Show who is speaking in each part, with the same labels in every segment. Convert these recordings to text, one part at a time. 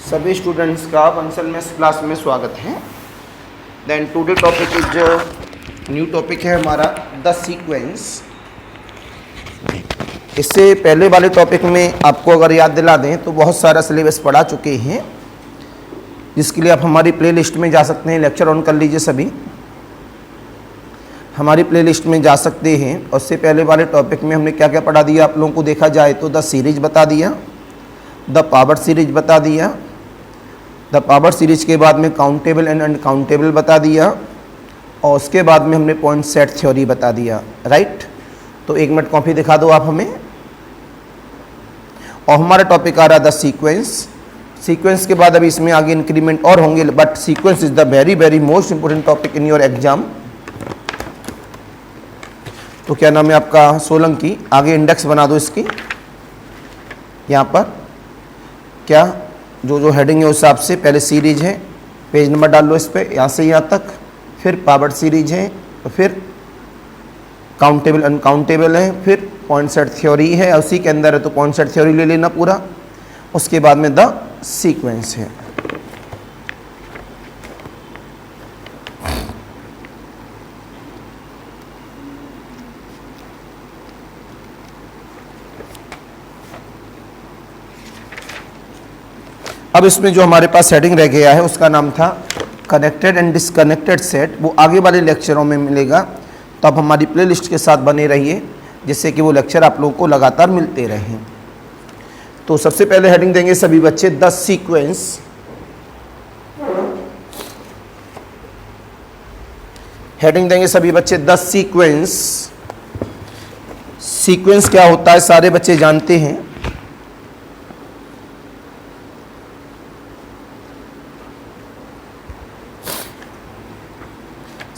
Speaker 1: सभी स्टूडेंट्स का वंसल maths class में स्वागत है। Then today topic is new topic है हमारा द सीक्वेंस। इससे पहले वाले टॉपिक में आपको अगर याद दिला दें तो बहुत सारा सिलेबस पढ़ा चुके हैं, जिसके लिए आप हमारी प्लेलिस्ट में जा सकते हैं। लेक्चर ऑन कर लीजिए, सभी हमारी प्लेलिस्ट में जा सकते हैं। और उससे पहले वाले टॉपिक में हमने क्या क्या पढ़ा दिया आप लोगों को देखा जाए तो द सीरीज बता दिया, द पावर सीरीज बता दिया, द पावर सीरीज के बाद में काउंटेबल एंड अनकाउंटेबल बता दिया, और उसके बाद में हमने पॉइंट सेट थ्योरी बता दिया। राइट, तो एक मिनट कॉपी दिखा दो आप हमें। और हमारा टॉपिक आ रहा द सीक्वेंस। सीक्वेंस के बाद अभी इसमें आगे इंक्रीमेंट और होंगे, but sequence is the very very most important topic in your exam. तो क्या नाम है आपका सोलंकी, आगे इंडेक्स बना दो इसकी। यहाँ पर क्या जो हेडिंग है उस हिसाब से पहले सीरीज है, पेज नंबर डाल लो इस पर, यहाँ से यहाँ तक। फिर पावर सीरीज है, तो फिर काउंटेबल अनकाउंटेबल है, फिर पॉइंट सेट थ्योरी है, उसी के अंदर है तो पॉइंट सेट थ्योरी ले लेना पूरा। उसके बाद में द सीक्वेंस है। अब इसमें जो हमारे पास हेडिंग रह गया है उसका नाम था कनेक्टेड एंड डिसकनेक्टेड सेट। वो आगे वाले लेक्चरों में मिलेगा, तो आप हमारी प्लेलिस्ट के साथ बने रहिए, जिससे कि वो लेक्चर आप लोगों को लगातार मिलते रहें। तो सबसे पहले हेडिंग देंगे सभी बच्चे द सीक्वेंस। हेडिंग देंगे सभी बच्चे द सीक्वेंस। सीक्वेंस क्या होता है सारे बच्चे जानते हैं।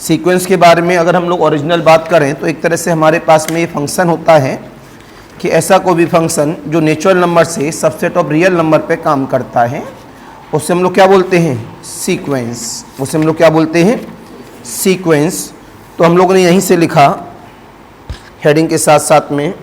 Speaker 1: सीक्वेंस के बारे में अगर हम लोग ओरिजिनल बात करें तो एक तरह से हमारे पास में ये फंक्शन होता है कि ऐसा कोई भी फंक्शन जो नेचुरल नंबर से सबसेट ऑफ रियल नंबर पे काम करता है, उससे हम लोग क्या बोलते हैं, सीक्वेंस। उसे हम लोग क्या बोलते हैं, सीक्वेंस। तो हम लोगों ने यहीं से लिखा हेडिंग के साथ साथ में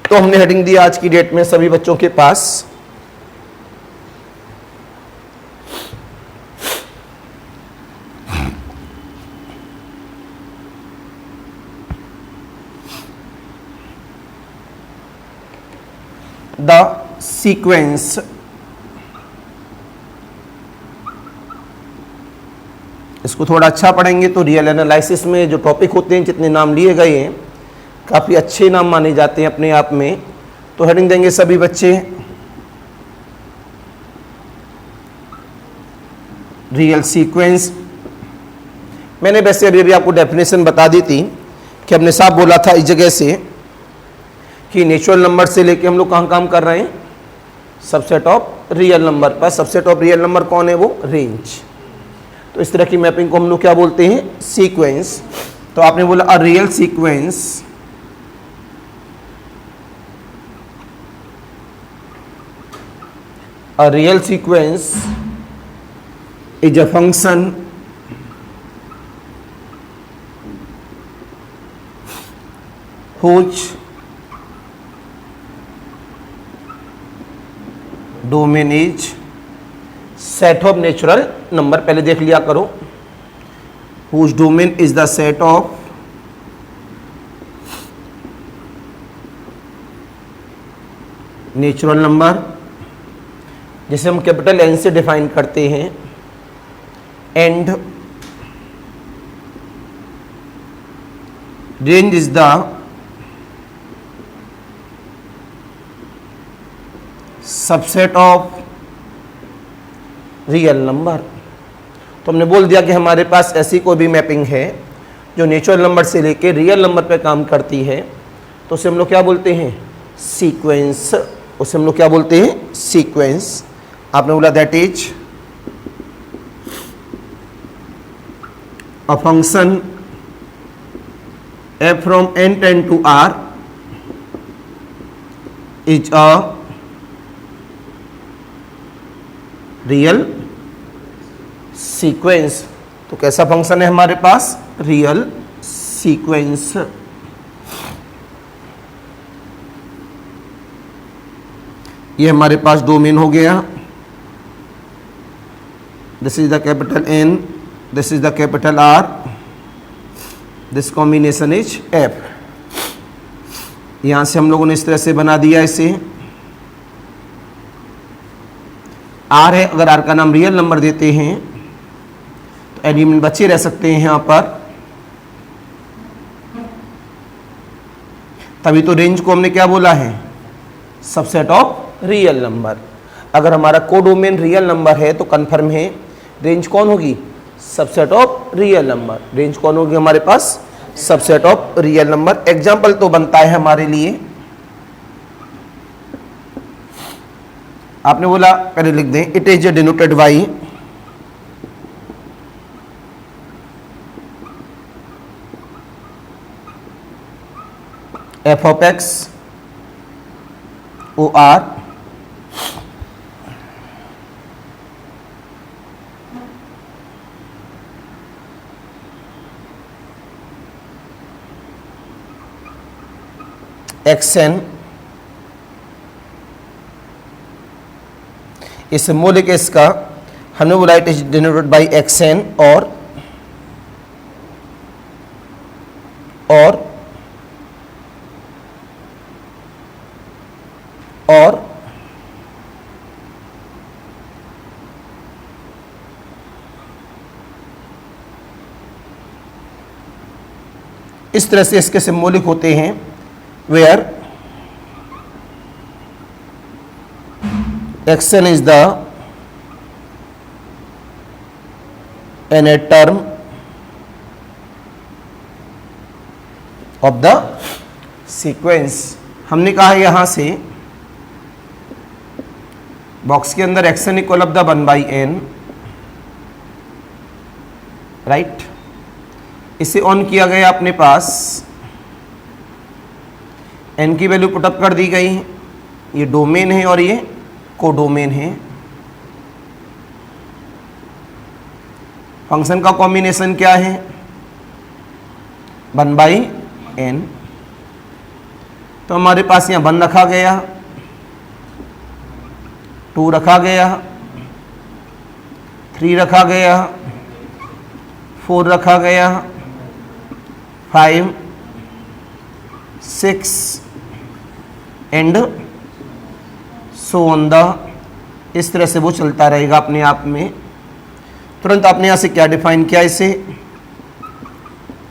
Speaker 1: तो हमने हेडिंग दिया आज की डेट में सभी बच्चों के पास द सीक्वेंस। इसको थोड़ा अच्छा पढ़ेंगे तो रियल एनालिसिस में जो टॉपिक होते हैं, जितने नाम लिए गए हैं, काफ़ी अच्छे नाम माने जाते हैं अपने आप में। तो हेडिंग देंगे सभी बच्चे रियल सीक्वेंस। मैंने वैसे अभी आपको डेफिनेशन बता दी थी कि हमने साफ बोला था इस जगह से कि नेचुरल नंबर से लेके हम लोग कहाँ काम कर रहे हैं, सबसेट ऑफ रियल नंबर पर। सबसेट ऑफ रियल नंबर कौन है, वो रेंज। तो इस तरह की मैपिंग को हम लोग क्या बोलते हैं, सीक्वेंस। तो आपने बोला a real sequence A real sequence is a function whose domain is set of natural number। पहले देख लिया करो, whose domain is the set of natural number, जिसे हम कैपिटल एन से डिफाइन करते हैं, and range is the subset of real number. तो हमने बोल दिया कि हमारे पास ऐसी कोई भी मैपिंग है जो नेचुरल नंबर से लेके रियल नंबर पे काम करती है, तो उसे हम लोग क्या बोलते हैं, सीक्वेंस। उसे हम लोग क्या बोलते हैं, सीक्वेंस। आपने बोला that is a function f from n tend to r is a real sequence. तो कैसा फंक्शन है हमारे पास? Real sequence. ये हमारे पास डोमेन हो गया। This is the capital N, this is the capital R, this combination is F। यहां से हम लोगों ने इस तरह से बना दिया इसे। R है, अगर R का नाम रियल नंबर देते हैं तो एलिमेंट बचे रह सकते हैं यहां पर। तभी तो रेंज को हमने क्या बोला है? Subset of real number. अगर हमारा कोडोमेन रियल नंबर है तो कंफर्म है रेंज कौन होगी? Subset of real number. Range कौन होगी हमारे पास? Subset of real number. Example तो बनता है हमारे लिए। आपने बोला, पहले लिख दें, it is denoted by f of x O R x n. इस मौलिक इसका हमने बोला it is denoted by x n और इस तरह से इसके सिंबॉलिक होते हैं। Where x n is the n term of the sequence. हमने कहा यहां से बॉक्स के अंदर x n equal of the 1/n, right. इसे ऑन किया गया अपने पास, n की वैल्यू पुटअप कर दी गई। ये डोमेन है और ये कोडोमेन है। फंक्शन का कॉम्बिनेशन क्या है? 1/n। तो हमारे पास यहाँ 1 रखा गया, 2 रखा गया, 3 रखा गया, 4 रखा गया, 5, 6 एंड सो ऑन द। इस तरह से वो चलता रहेगा अपने आप में। तुरंत आपने यहाँ से क्या डिफाइन किया इसे?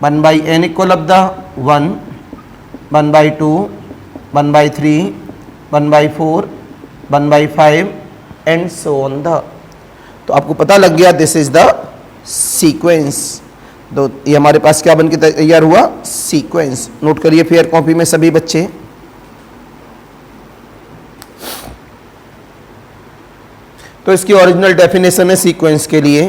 Speaker 1: 1/n equal of the 1, 1/2, 1/3, 1/4, 1/5 and so on the. तो आपको पता लग गया दिस इज द सीक्वेंस। तो ये हमारे पास क्या बन के तैयार हुआ? सीक्वेंस। नोट करिए फेयर कॉपी में सभी बच्चे। तो इसकी ओरिजिनल डेफिनेशन है सीक्वेंस के लिए,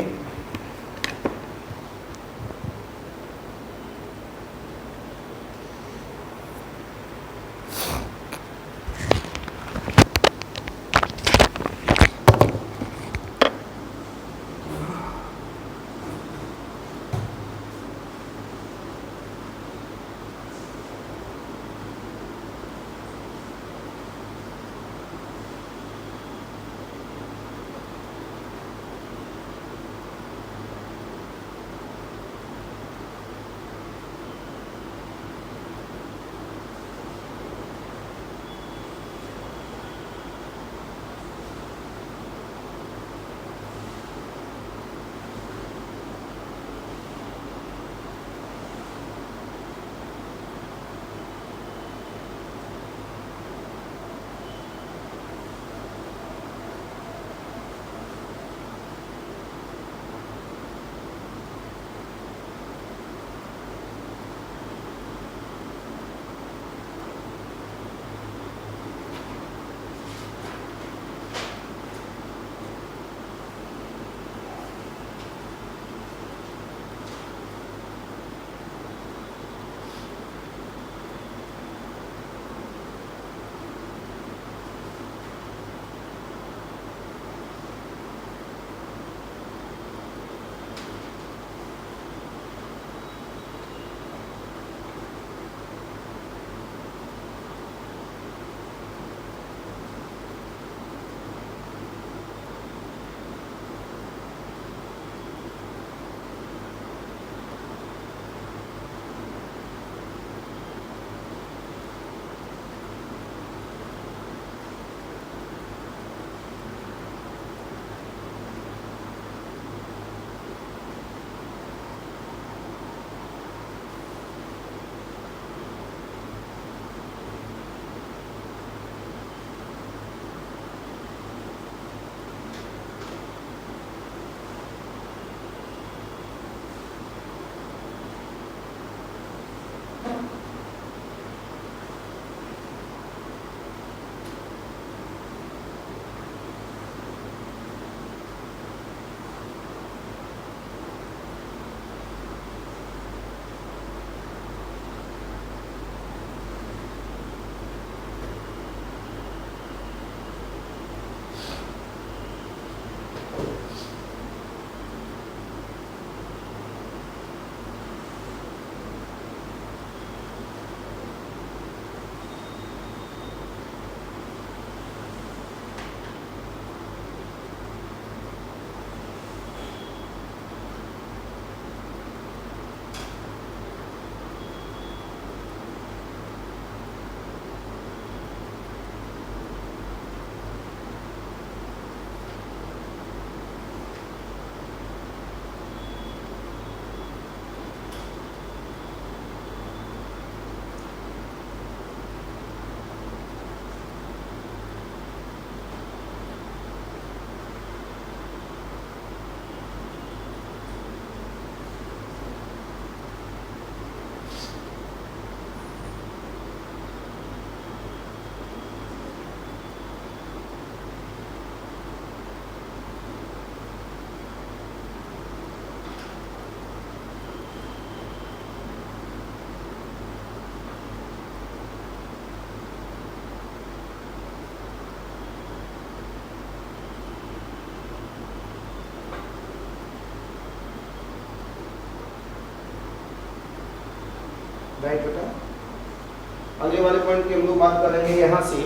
Speaker 1: राइट बेटा। अगले वाले पॉइंट की हम लोग बात करेंगे यहाँ से।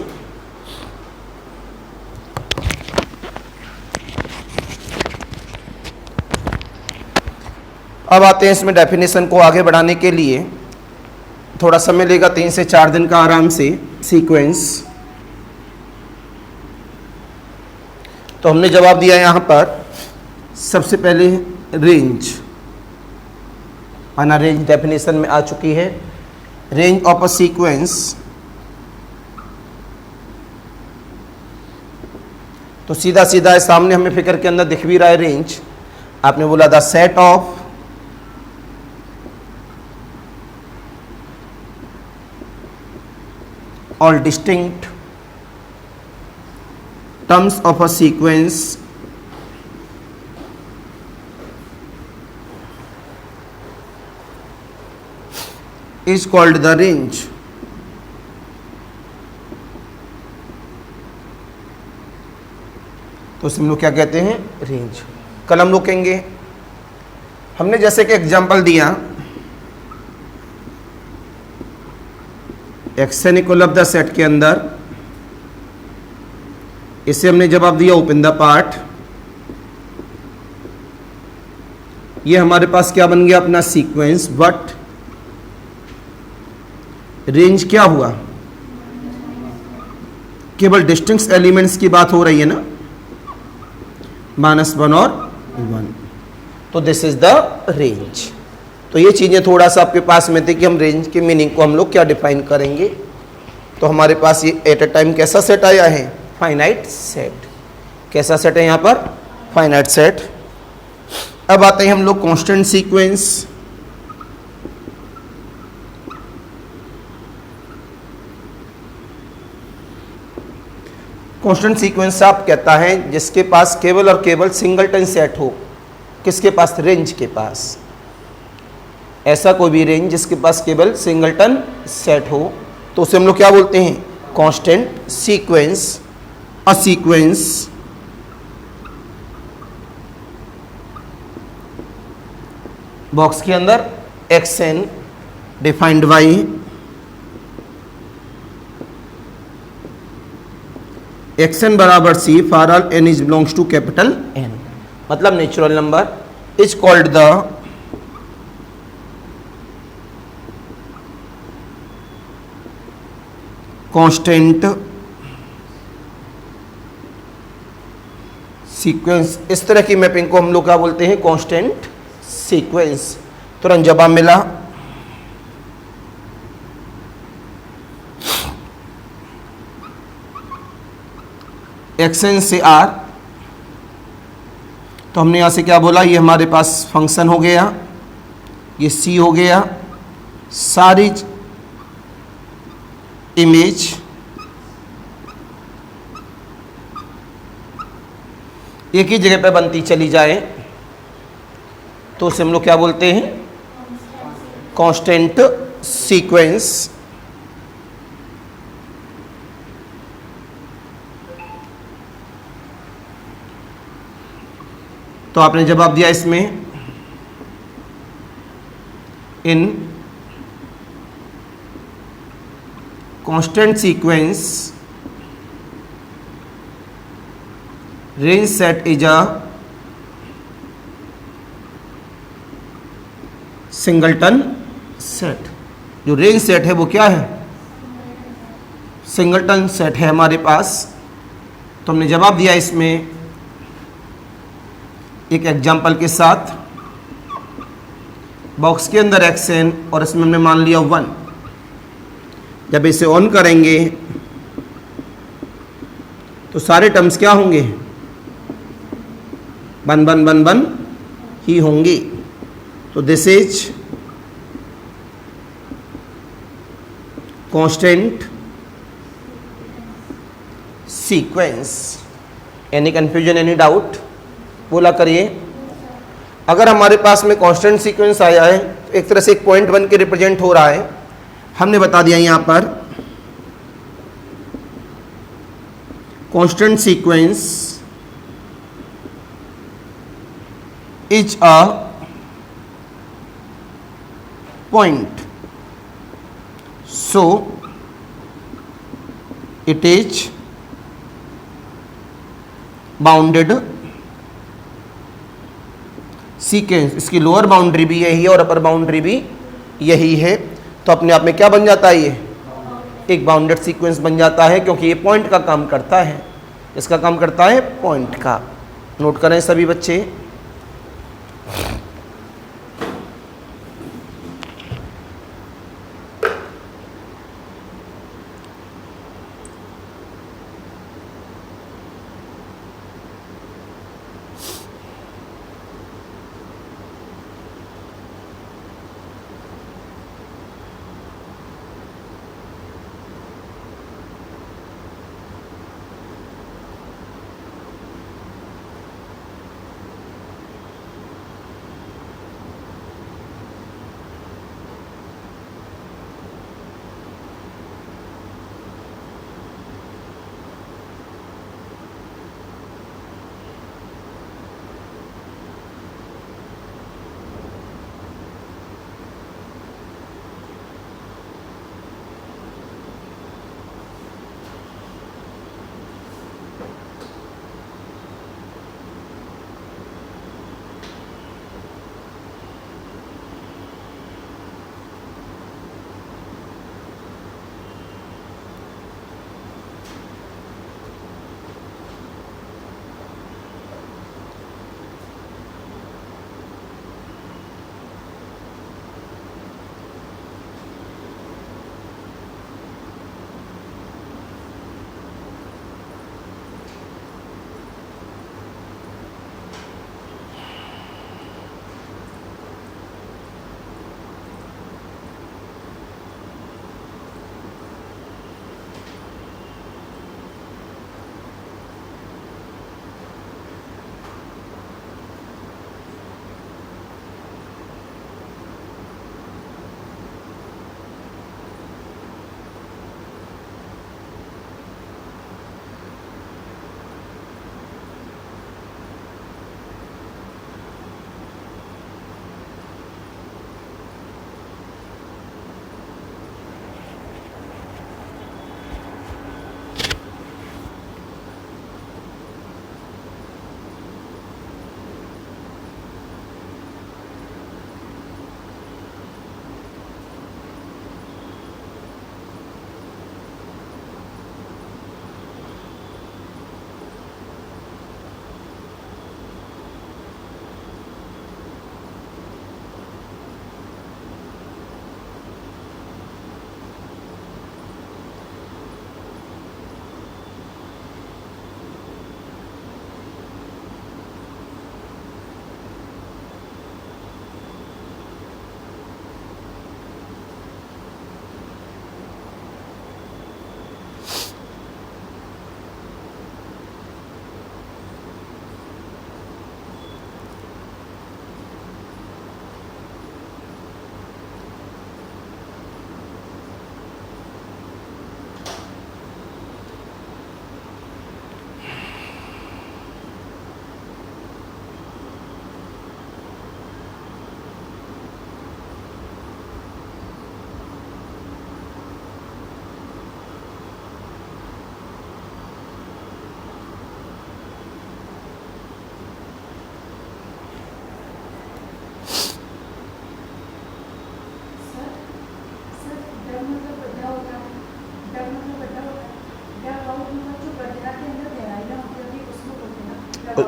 Speaker 1: अब आते हैं इसमें डेफिनेशन को आगे बढ़ाने के लिए थोड़ा समय लेगा, 3 से 4 दिन का आराम से सीक्वेंस। तो हमने जवाब दिया यहाँ पर सबसे पहले रेंज, आना रेंज डेफिनेशन में आ चुकी है। रेंज ऑफ अ सीक्वेंस, तो सीधा सीधा सामने हमें फिगर के अंदर दिख भी रहा है रेंज। आपने बोला the set of all distinct terms of a sequence is called the range. तो इसे हम लोग क्या कहते हैं? रेंज। कल हम लोग कहेंगे, हमने जैसे कि एग्जांपल दिया action equal of the set के अंदर, इसे हमने जवाब दिया ओपन द पार्ट। ये हमारे पास क्या बन गया? अपना सीक्वेंस। बट रेंज क्या हुआ? केवल डिस्टिंक्ट एलिमेंट्स की बात हो रही है ना, -1 और 1। तो दिस इज द रेंज। तो ये चीज़ें थोड़ा सा आपके पास में थी कि हम रेंज की मीनिंग को हम लोग क्या डिफाइन करेंगे। तो हमारे पास ये एट अ टाइम कैसा सेट आया है? Finite set. कैसा सेट है यहाँ पर? Finite set. अब आते हैं हम लोग कांस्टेंट सीक्वेंस। कांस्टेंट सीक्वेंस आप कहता है जिसके पास केवल और केवल सिंगलटन सेट हो। किसके पास? रेंज के पास। ऐसा कोई भी रेंज जिसके पास केवल सिंगलटन सेट हो तो उसे हम लोग क्या बोलते हैं? Constant sequence. A sequence box के अंदर xn डिफाइंड बाई xn बराबर c for all n is belongs to capital N, मतलब natural number, is called the constant sequence. इस तरह की मैपिंग को हम लोग क्या बोलते हैं? Constant sequence. तुरंत जवाब मिला। xn से r, तो हमने यहां से क्या बोला? ये हमारे पास फंक्शन हो गया, ये c हो गया। सारी इमेज एक ही जगह पे बनती चली जाए तो उसे हम लोग क्या बोलते हैं? Constant sequence. तो आपने जवाब दिया इसमें इन constant sequence range set is a singleton set. जो रेंज सेट है वो क्या है? सिंगलटन सेट है हमारे पास। तो हमने जवाब दिया इसमें एक एग्जांपल के साथ। बॉक्स के अंदर xn और इसमें हमने मान लिया 1। जब इसे ऑन करेंगे तो सारे टर्म्स क्या होंगे? 1 1 1 1 ही होंगी। तो this is constant sequence. Any confusion, any doubt? बोला करिए। अगर हमारे पास में कांस्टेंट सीक्वेंस आया है तो एक तरह से एक पॉइंट बन के रिप्रेजेंट हो रहा है। हमने बता दिया यहां पर constant sequence is a point so it is bounded sequence, इसकी लोअर बाउंड्री भी यही है और अपर बाउंड्री भी यही है, तो अपने आप में क्या बन जाता है, ये एक बाउंडेड सीक्वेंस बन जाता है, क्योंकि ये पॉइंट का काम करता है। इसका काम करता है पॉइंट का। नोट करें सभी बच्चे।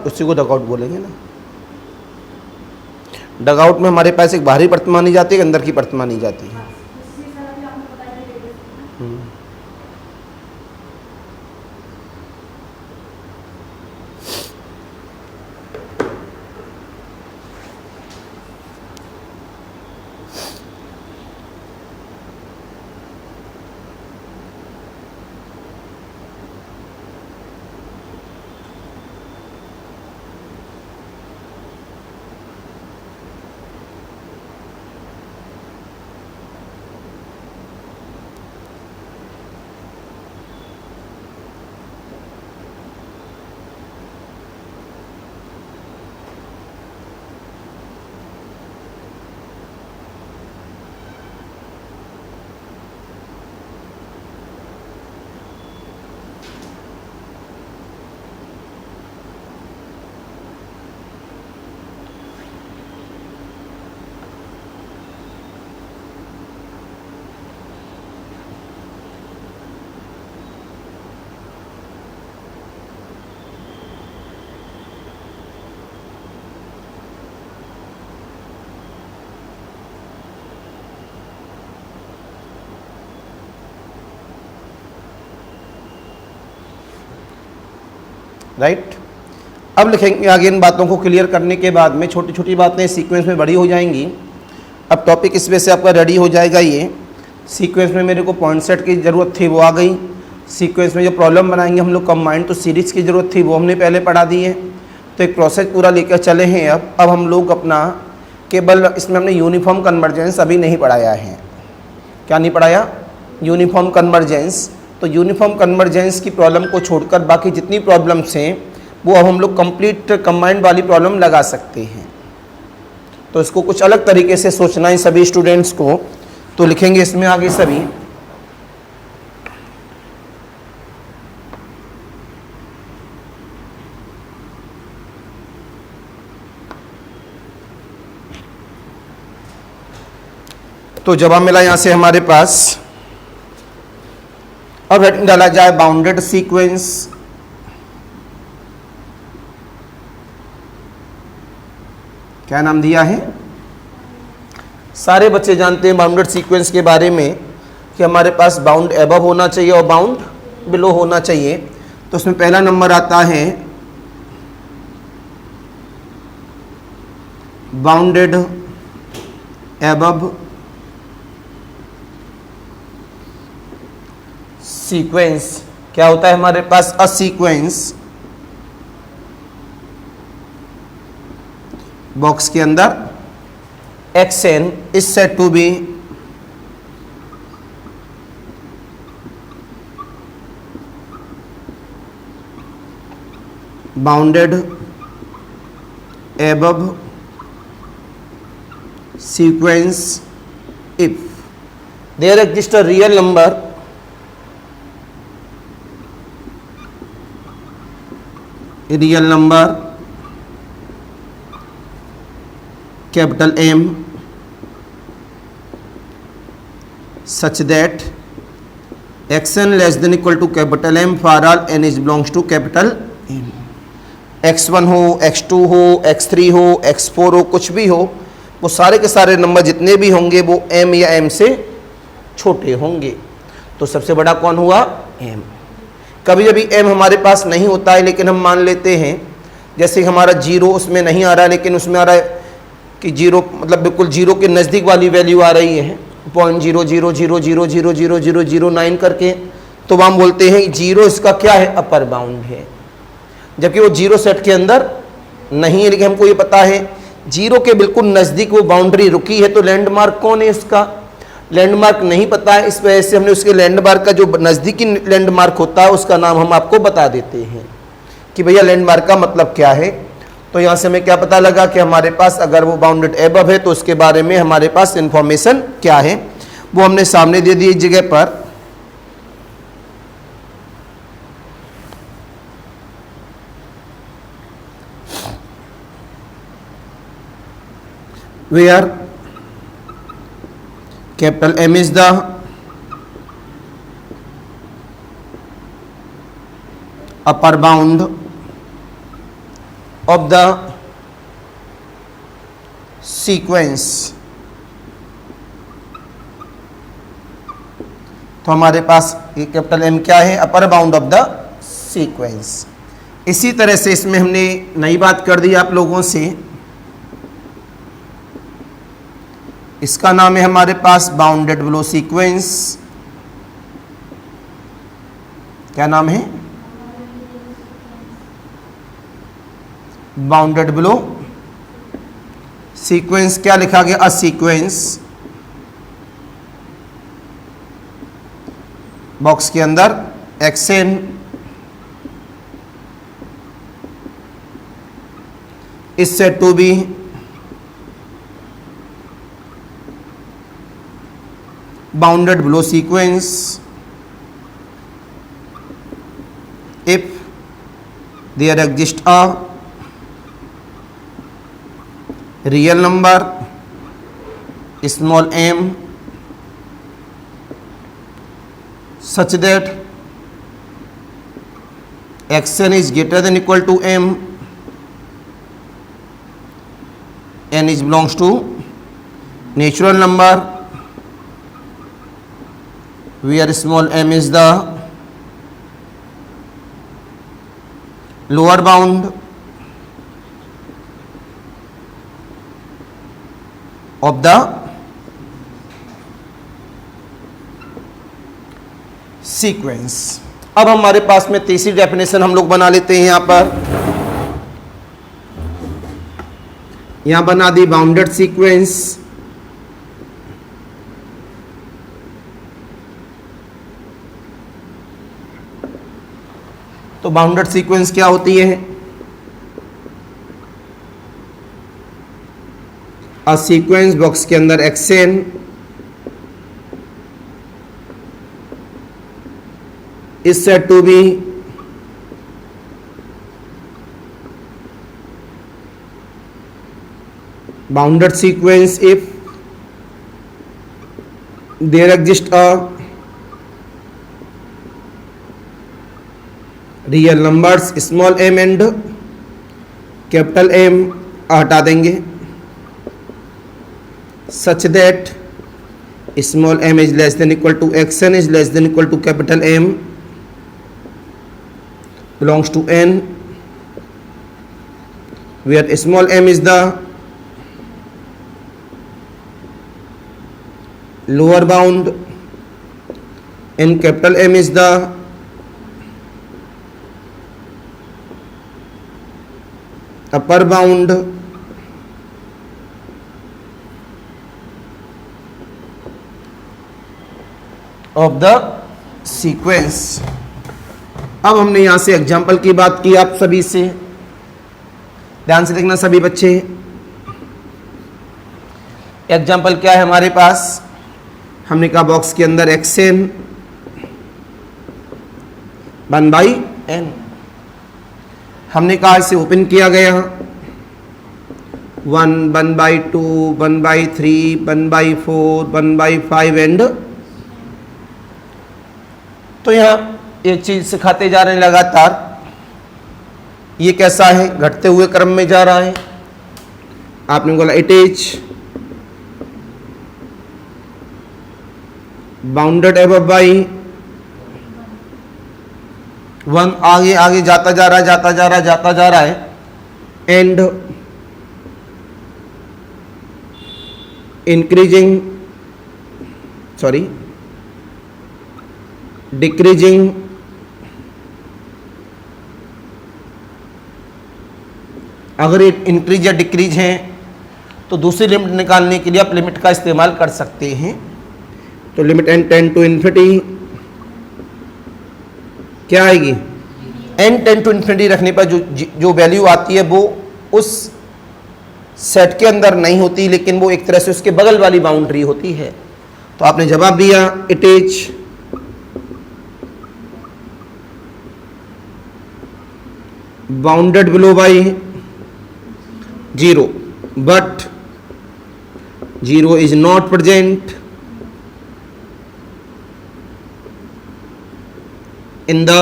Speaker 1: उसी को डगआउट बोलेंगे ना। डगआउट में हमारे पास एक बाहरी परत मानी जाती है, अंदर की परत मानी जाती है। राइट। अब लिखेंगे आगे, इन बातों को क्लियर करने के बाद में छोटी छोटी बातें सीक्वेंस में बड़ी हो जाएंगी। अब टॉपिक इस वजह से आपका रेडी हो जाएगा। ये सीक्वेंस में मेरे को पॉइंट सेट की ज़रूरत थी, वो आ गई। सीक्वेंस में जो प्रॉब्लम बनाएंगे हम लोग कंबाइंड, तो सीरीज़ की ज़रूरत थी, वो हमने पहले पढ़ा दी है। तो एक प्रोसेस पूरा लेकर चले हैं। अब हम लोग अपना केवल इसमें हमने यूनिफॉर्म कन्वर्जेंस अभी नहीं पढ़ाया है। क्या नहीं पढ़ाया? Uniform convergence. तो यूनिफॉर्म कन्वर्जेंस की प्रॉब्लम को छोड़कर बाकी जितनी प्रॉब्लम्स हैं वो अब हम लोग कंप्लीट कंबाइंड वाली प्रॉब्लम लगा सकते हैं। तो इसको कुछ अलग तरीके से सोचना है सभी स्टूडेंट्स को। तो लिखेंगे इसमें आगे सभी तो जवाब मिला यहां से हमारे पास। अब हेडिंग डाला जाए बाउंडेड सीक्वेंस। क्या नाम दिया है? सारे बच्चे जानते हैं बाउंडेड सीक्वेंस के बारे में कि हमारे पास बाउंड एबव होना चाहिए और बाउंड बिलो होना चाहिए। तो उसमें पहला नंबर आता है बाउंडेड एबव सीक्वेंस। क्या होता है हमारे पास? अ सीक्वेंस बॉक्स के अंदर xn is said to be bounded above sequence if there exists a real number capital M such that xn less than equal to capital M for all n is belongs to capital M। x1 हो, x2 हो, x3 हो, x4 हो, कुछ भी हो, वो सारे के सारे नंबर जितने भी होंगे वो m या m से छोटे होंगे। तो सबसे बड़ा कौन हुआ? m। कभी कभी m हमारे पास नहीं होता है, लेकिन हम मान लेते हैं जैसे हमारा जीरो उसमें नहीं आ रहा है, लेकिन उसमें आ रहा है कि जीरो मतलब बिल्कुल जीरो के नज़दीक वाली वैल्यू आ रही है 0.000000009 करके, तो हम बोलते हैं जीरो इसका क्या है? अपर बाउंड है। जबकि वो जीरो सेट के अंदर नहीं है, लेकिन हमको ये पता है जीरो के बिल्कुल नज़दीक वो बाउंड्री रुकी है। तो लैंडमार्क कौन है उसका? लैंडमार्क नहीं पता है, इस वजह से हमने उसके लैंडमार्क का जो नज़दीकी लैंडमार्क होता है उसका नाम हम आपको बता देते हैं कि भैया लैंडमार्क का मतलब क्या है। तो यहाँ से हमें क्या पता लगा कि हमारे पास अगर वो बाउंडेड एबव है तो उसके बारे में हमारे पास इंफॉर्मेशन क्या है वो हमने सामने दे दी एक जगह पर। where capital M is the upper bound of the sequence। तो हमारे पास ये कैपिटल M क्या है? Upper bound of the sequence. इसी तरह से इसमें हमने नई बात कर दी आप लोगों से, इसका नाम है हमारे पास बाउंडेड बिलो सीक्वेंस। क्या नाम है? Bounded below sequence. क्या लिखा गया? अ सीक्वेंस बॉक्स के अंदर xn is said to be bounded below sequence if there exists a real number small m such that xn is greater than equal to m, n is belongs to natural number where small m is the lower bound of the sequence. अब हमारे पास में तीसरी definition हम लोग बना लेते हैं। यहां बना दी बाउंडेड सीक्वेंस। तो बाउंडेड सीक्वेंस क्या होती है? अ सीक्वेंस बॉक्स के अंदर x n is said to be bounded sequence if there exists a real numbers small m and capital M हटा देंगे, such that small m is less than equal to xn is less than equal to capital M belongs to n, where small m is the lower bound and capital M is the upper bound of the sequence। अब हमने यहां से example की बात की आप सभी से, ध्यान से देखना सभी बच्चे। एग्जाम्पल क्या है हमारे पास? हमने कहा बॉक्स के अंदर एक्सेन 1/n, हमने कहा इसे ओपन किया गया 1, 1/2, 1/3, 1/4, 1/5 एंड। तो यहां एक चीज सिखाते जा रहे हैं लगातार, ये कैसा है? घटते हुए क्रम में जा रहा है। आपने बोला it is bounded above by 1, आगे आगे जाता जा रहा है एंड डिक्रीजिंग अगर ये इंक्रीज या डिक्रीज है तो दूसरी लिमिट निकालने के लिए आप लिमिट का इस्तेमाल कर सकते हैं। तो limit n tend to infinity क्या आएगी? n टेंड टू इन्फिनिटी रखने पर जो वैल्यू आती है वो उस सेट के अंदर नहीं होती, लेकिन वो एक तरह से उसके बगल वाली बाउंड्री होती है। तो आपने जवाब दिया it is bounded below by 0 but 0 is not present in the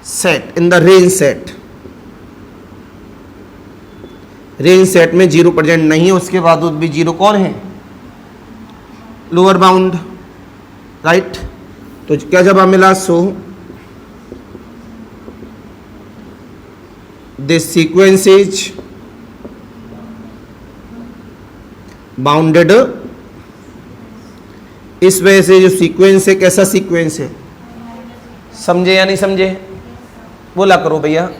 Speaker 1: set, in the range set। Range set में 0 प्रेजेंट नहीं है, उसके बावजूद भी 0 कौन है? Lower bound, right. तो क्या जवाब मिला? So this sequence is bounded. इस वजह से जो सीक्वेंस है कैसा सीक्वेंस है? समझे या नहीं समझे? बोला करो भैया।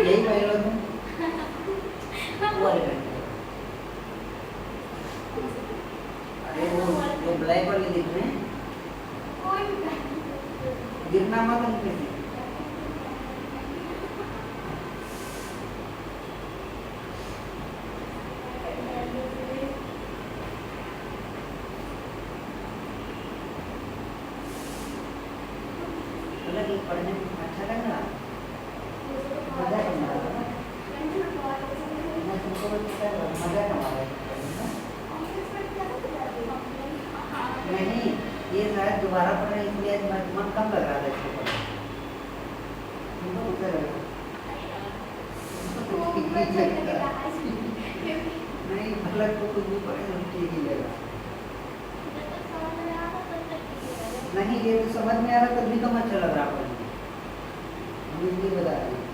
Speaker 2: यही पहन लो तुम, वो वाले पहन लो। अरे वो जो ब्लैक वाले दिख रहे हैं, गिरना मत उनके से। अलग ही पढ़ने में अच्छा लग रहा, मजा करना रहा। मैं तुमको बता रहा हूँ, मजा कमा रहा है। नहीं, ये शायद दोबारा पढ़ रहे इसलिए मन कम लग रहा था इसको पढ़ने। तुमको कैसा लग रहा? नहीं, अलग को कुछ भी पढ़े तो ठीक ही लगा। नहीं, ये तो समझ में आ रहा तब भी कम अच्छा लग रहा पढ़ने। मुझे ये बता रही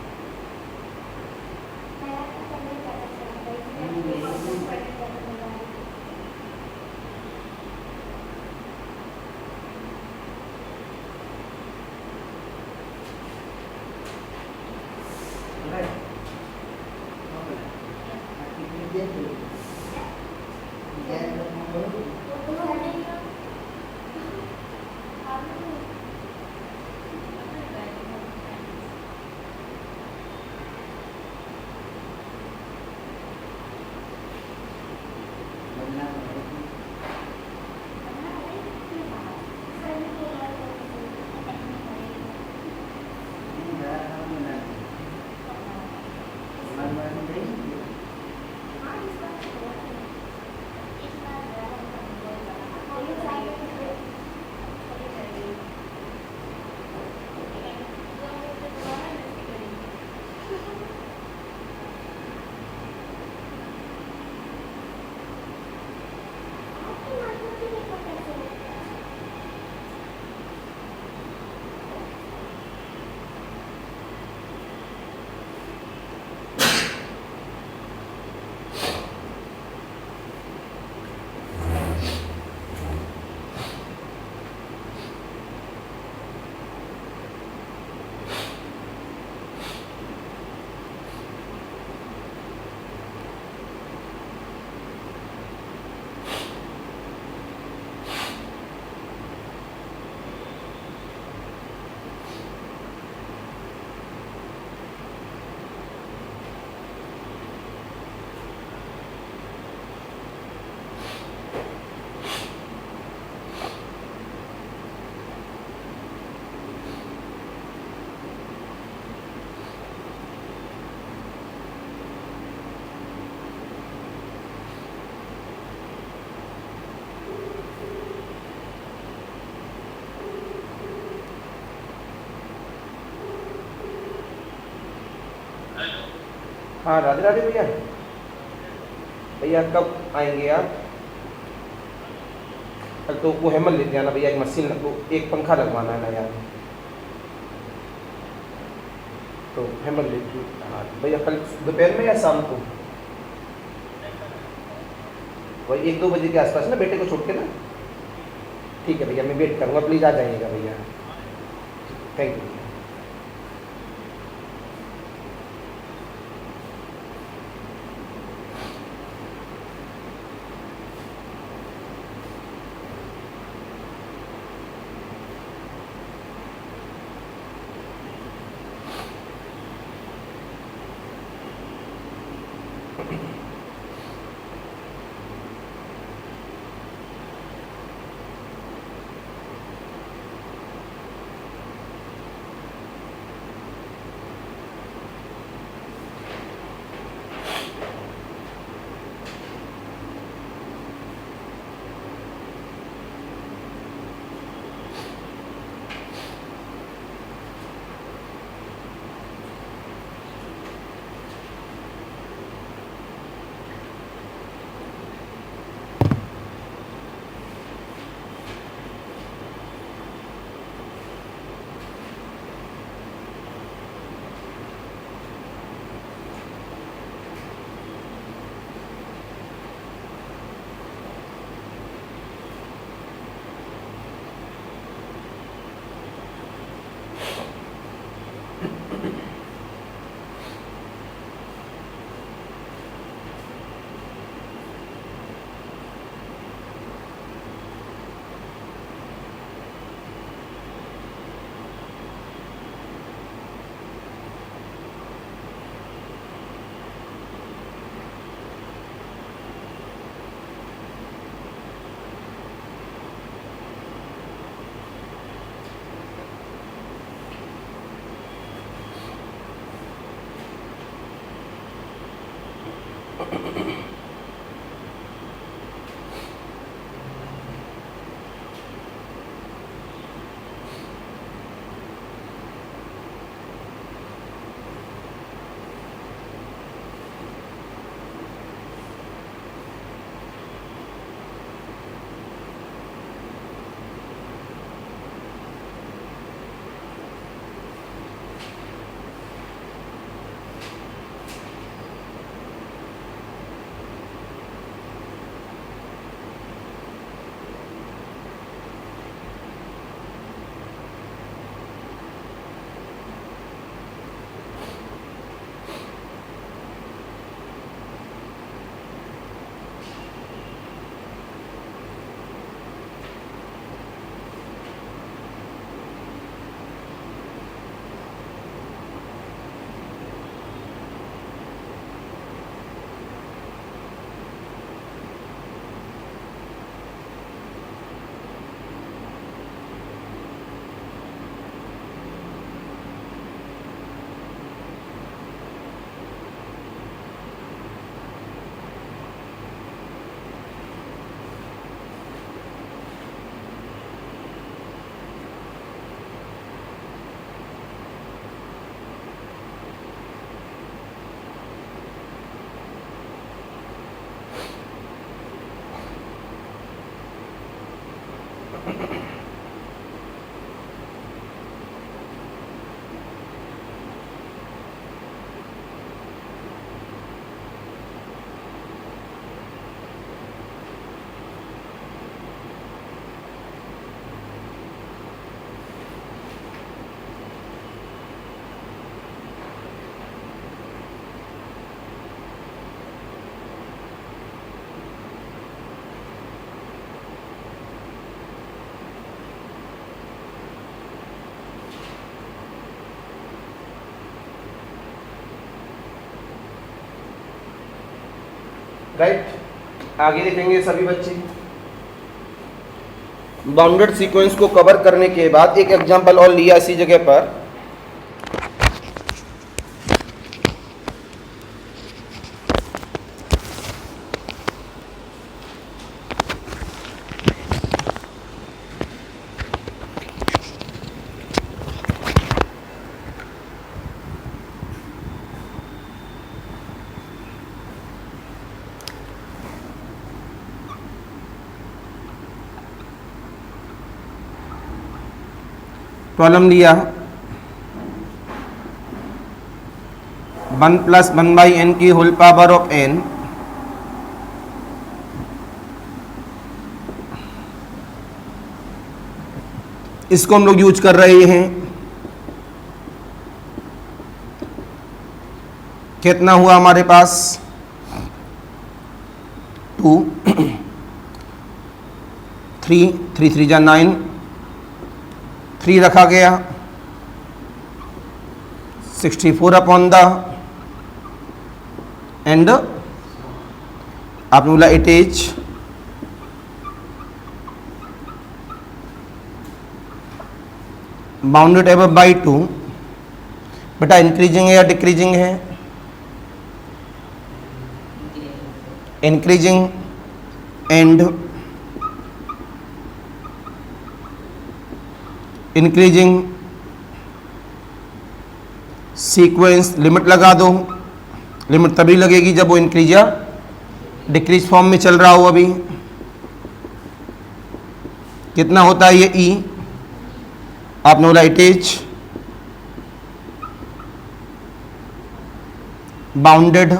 Speaker 1: हाँ, राधे राधे भैया। भैया कब आएंगे आप? कल तो वो हेमल लेते आना भैया, एक मशीन वो एक पंखा लगवाना है ना यार, तो हेमल लेती। हाँ भैया, कल दोपहर में या शाम को? वही 1-2 बजे के आसपास ना, बेटे को छोड़ के ना। ठीक है भैया, मैं वेट करूँगा, प्लीज़ आ जाइएगा भैया। Thank you. राइट। आगे देखेंगे सभी बच्चे। बाउंडेड सीक्वेंस को कवर करने के बाद एक एग्जांपल और लिया इसी जगह पर। प्रॉब्लम लिया 1 + 1/n की होल पावर ऑफ n इसको हम लोग यूज कर रहे हैं। कितना हुआ हमारे पास 2 3 3 3 जा 9 3 रखा गया 64 अपॉन द एंड आपने बोला it is bounded above by 2। बेटा इंक्रीजिंग है या डिक्रीजिंग है? Increasing and increasing sequence limit लगा दो। लिमिट तभी लगेगी जब वो इंक्रीज या डिक्रीज फॉर्म में चल रहा हो। अभी कितना होता है ये ई? आपने बोला इट इज बाउंडेड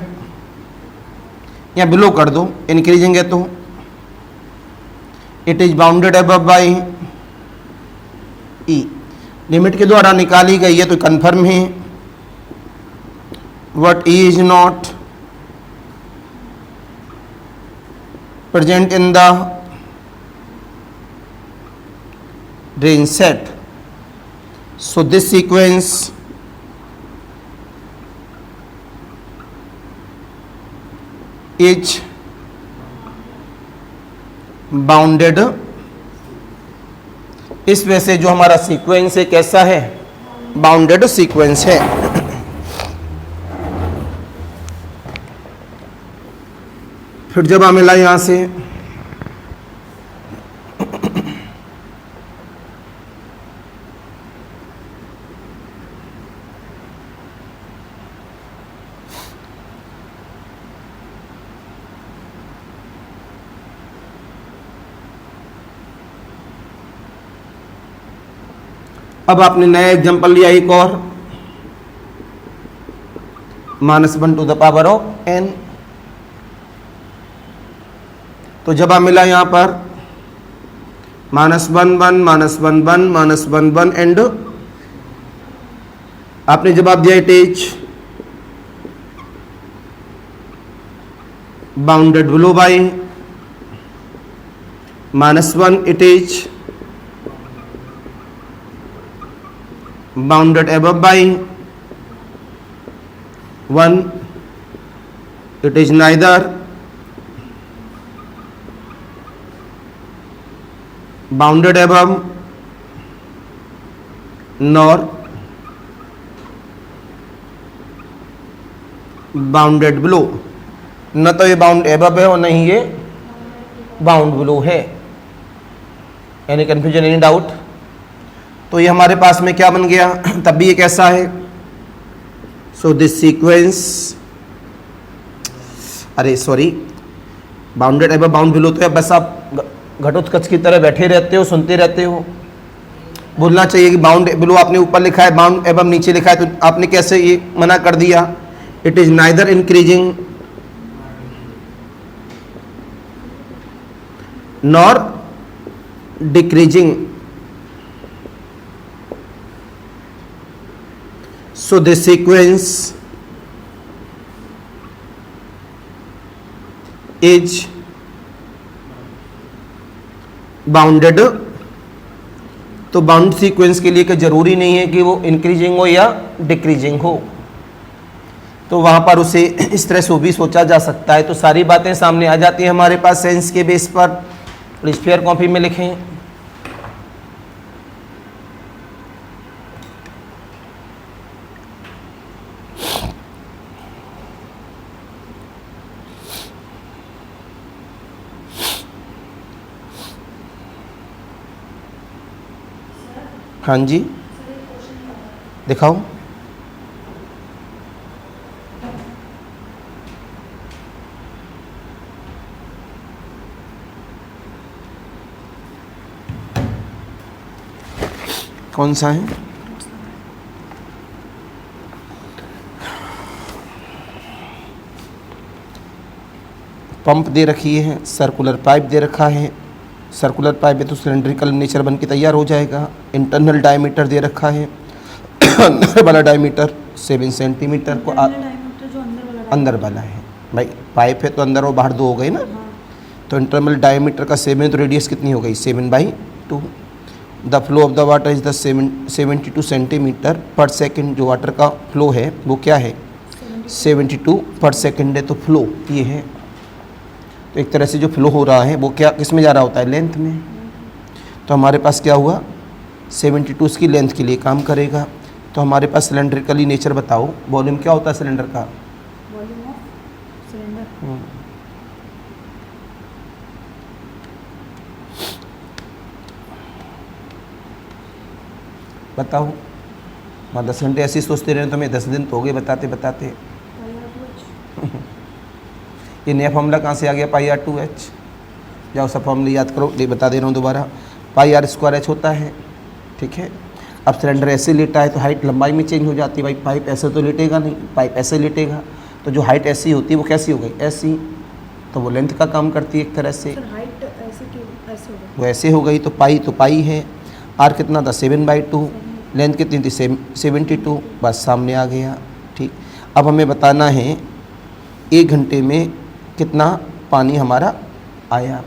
Speaker 1: या बिलो कर दो, इंक्रीजिंग है तो it is bounded above by E. Limit के द्वारा निकाली गई है तो कंफर्म है। What E is not present in the range set, so this sequence is bounded. इस वजह से जो हमारा सीक्वेंस है कैसा है? बाउंडेड सीक्वेंस है। फिर जब हमें मिला यहां से अब आपने नया एग्जांपल लिया एक और -1 to the power of n। तो जब आप मिला यहां पर -1 1 -1 1 -1 1 एंड आपने जवाब दिया it is bounded below by -1 it is bounded above by 1 it is neither bounded above nor bounded below. न तो ये बाउंड एबव है और नहीं ये बाउंड बिलो है। Any confusion, any doubt? तो ये हमारे पास में क्या बन गया? तब भी ये कैसा है? सो दिस सीक्वेंस, अरे sorry, bounded above bound below तो बस आप घटोत्कच की तरह बैठे रहते हो, सुनते रहते हो। बोलना चाहिए कि बाउंड बिलो आपने ऊपर लिखा है, बाउंड एबव नीचे लिखा है, तो आपने कैसे ये मना कर दिया? It is neither increasing nor decreasing, so this sequence is bounded. तो बाउंड सीक्वेंस के लिए कि जरूरी नहीं है कि वो इंक्रीजिंग हो या डिक्रीजिंग हो। तो वहाँ पर उसे इस तरह से भी सोचा जा सकता है। तो सारी बातें सामने आ जाती हैं हमारे पास सेंस के बेस पर। प्लीज फेयर कॉपी में लिखें। हाँ जी, दिखाओ। कौन सा है? पंप दे रखी है, सर्कुलर पाइप दे रखा है। सर्कुलर पाइप है तो सिलेंड्रिकल नेचर बन के तैयार हो जाएगा। इंटरनल डायमीटर दे रखा है अंदर वाला डायमीटर 7 सेंटीमीटर को अंदर वाला है भाई। पाइप है तो अंदर और बाहर 2 हो गए ना। तो इंटरनल डायमीटर का 7, तो रेडियस कितनी हो गई 7/2। The flow of the water is the 72 centimetre पर सेकेंड। जो वाटर का फ्लो है वो क्या है 72 पर सेकेंड है। तो फ्लो ये है। तो एक तरह से जो फ्लो हो रहा है वो क्या किस में जा रहा होता है लेंथ में। तो हमारे पास क्या हुआ 72 उसकी लेंथ के लिए काम करेगा। तो हमारे पास सिलेंड्रिकली नेचर बताओ, वॉल्यूम क्या होता है सिलेंडर का?
Speaker 3: वॉल्यूम ऑफ सिलेंडर
Speaker 1: बताओ। मैं 10 घंटे ऐसे ही सोचते रहे तो मैं 10 दिन तो हो गए बताते बताते। ये नया फॉर्मूला कहाँ से आ गया πr2h? जाओ सब फॉर्मूला याद करो, ये बता दे रहा हूँ दोबारा। πr²h होता है, ठीक है। अब सिलेंडर ऐसे लेटा है तो हाइट लंबाई में चेंज हो जाती है भाई। पाइप ऐसे तो लेटेगा नहीं, पाइप ऐसे लेटेगा तो जो हाइट ऐसी होती है वो कैसी हो गई ऐसी। तो वो लेंथ का काम करती है एक तरह से।
Speaker 3: हाइट ऐसे क्यों ऐसे हो गई?
Speaker 1: वो ऐसे हो गई तो पाई है। आर कितना था 7/2, लेंथ कितनी थी 72, बस सामने आ गया, ठीक। अब हमें बताना है 1 घंटे में कितना पानी हमारा आया।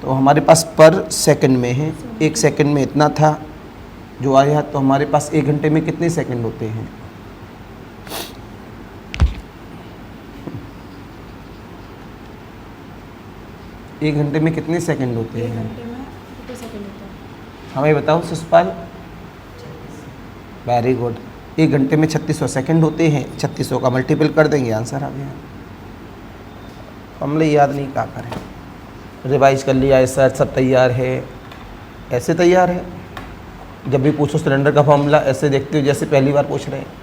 Speaker 1: तो हमारे पास पर सेकंड में है, 1 सेकंड में इतना था जो आया। तो हमारे पास 1 घंटे में कितने सेकंड होते हैं? एक घंटे में कितने सेकंड होते
Speaker 3: 1
Speaker 1: हैं?
Speaker 3: घंटे में कितने सेकंड होता है?
Speaker 1: हमें बताओ सुषपाल। Very good. 1 घंटे में 3600 सेकंड होते हैं। 3600 का मल्टीपल कर देंगे, आंसर आ गया। हमने याद नहीं क्या करें, रिवाइज कर लिया है सर, सब तैयार है। ऐसे तैयार है, जब भी पूछो सिलेंडर का फॉर्मूला ऐसे देखते हो जैसे पहली बार पूछ रहे हैं।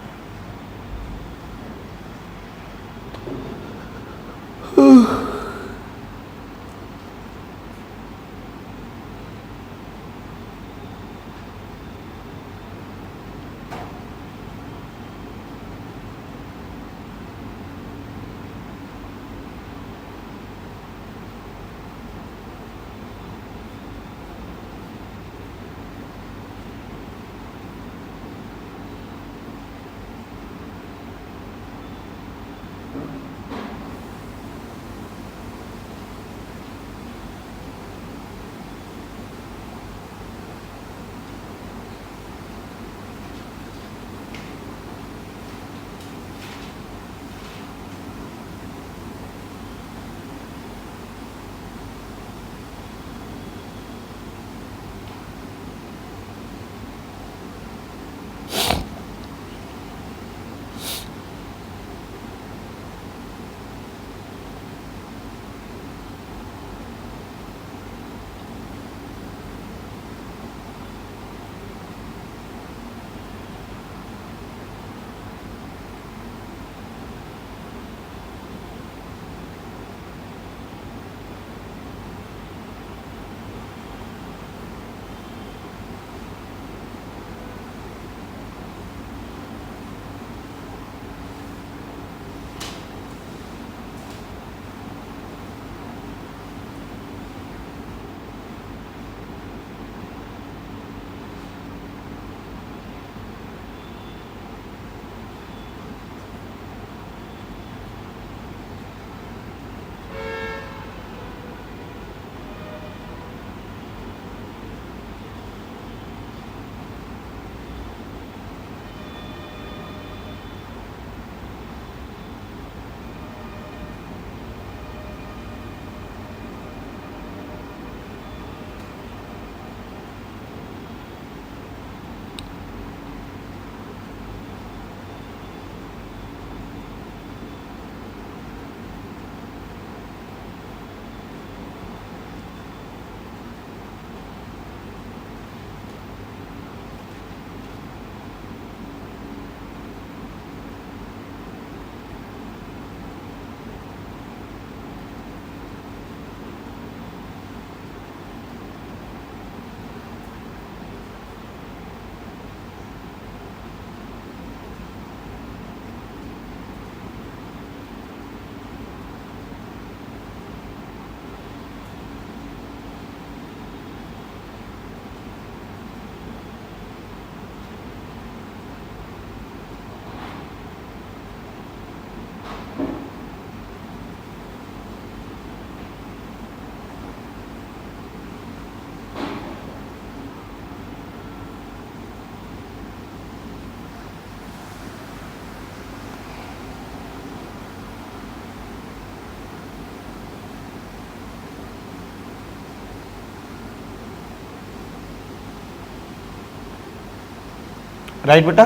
Speaker 1: राइट बेटा?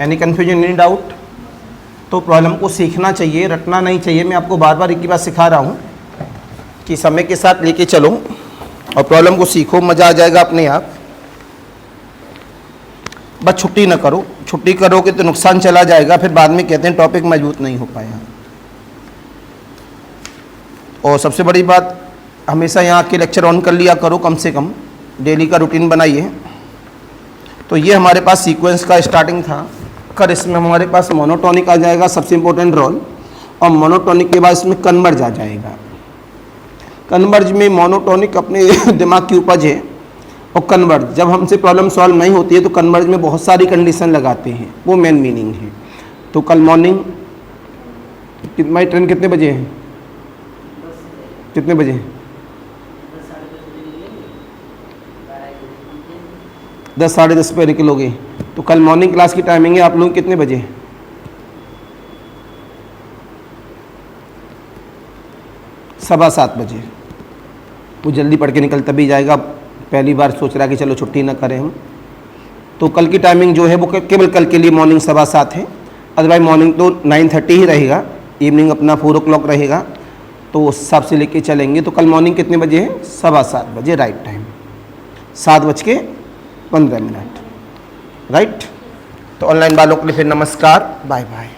Speaker 1: Any confusion, any doubt? तो प्रॉब्लम को सीखना चाहिए, रटना नहीं चाहिए। मैं आपको बार बार एक ही बात सिखा रहा हूँ कि समय के साथ लेके चलो और प्रॉब्लम को सीखो, मज़ा आ जाएगा अपने आप। बस छुट्टी ना करो, छुट्टी करोगे तो नुकसान चला जाएगा, फिर बाद में कहते हैं टॉपिक मजबूत नहीं हो पाया। और सबसे बड़ी बात, हमेशा यहाँ के लेक्चर ऑन कर लिया करो, कम से कम डेली का रूटीन बनाइए। तो ये हमारे पास सीक्वेंस का स्टार्टिंग था। कर इसमें हमारे पास मोनोटोनिक आ जाएगा, सबसे इंपॉर्टेंट रोल, और मोनोटोनिक के बाद इसमें कन्वर्ज आ जाएगा। कन्वर्ज में मोनोटोनिक अपने दिमाग की उपज है, और कन्वर्ज जब हमसे प्रॉब्लम सॉल्व नहीं होती है तो कन्वर्ज में बहुत सारी कंडीशन लगाते हैं, वो मेन मीनिंग है। तो कल मॉर्निंग हमारी ट्रेन कितने बजे है? कितने बजे? 10 साढ़े 10 पे निकलोगे। तो कल मॉर्निंग क्लास की टाइमिंग है आप लोग कितने बजे? 7:15 बजे। वो जल्दी पढ़ के निकल तभी जाएगा, पहली बार सोच रहा कि चलो छुट्टी ना करें हम। तो कल की टाइमिंग जो है वो केवल कल के लिए मॉर्निंग 7:15 है, अदरवाइज मॉर्निंग तो 9:30 ही रहेगा, इवनिंग अपना 4 o'clock रहेगा। तो उस हिसाब से लेके चलेंगे। तो कल मॉर्निंग कितने बजे है? 7:15 बजे, राइट टाइम 7:15 राइट। तो ऑनलाइन वालों के लिए फिर नमस्कार, बाय बाय।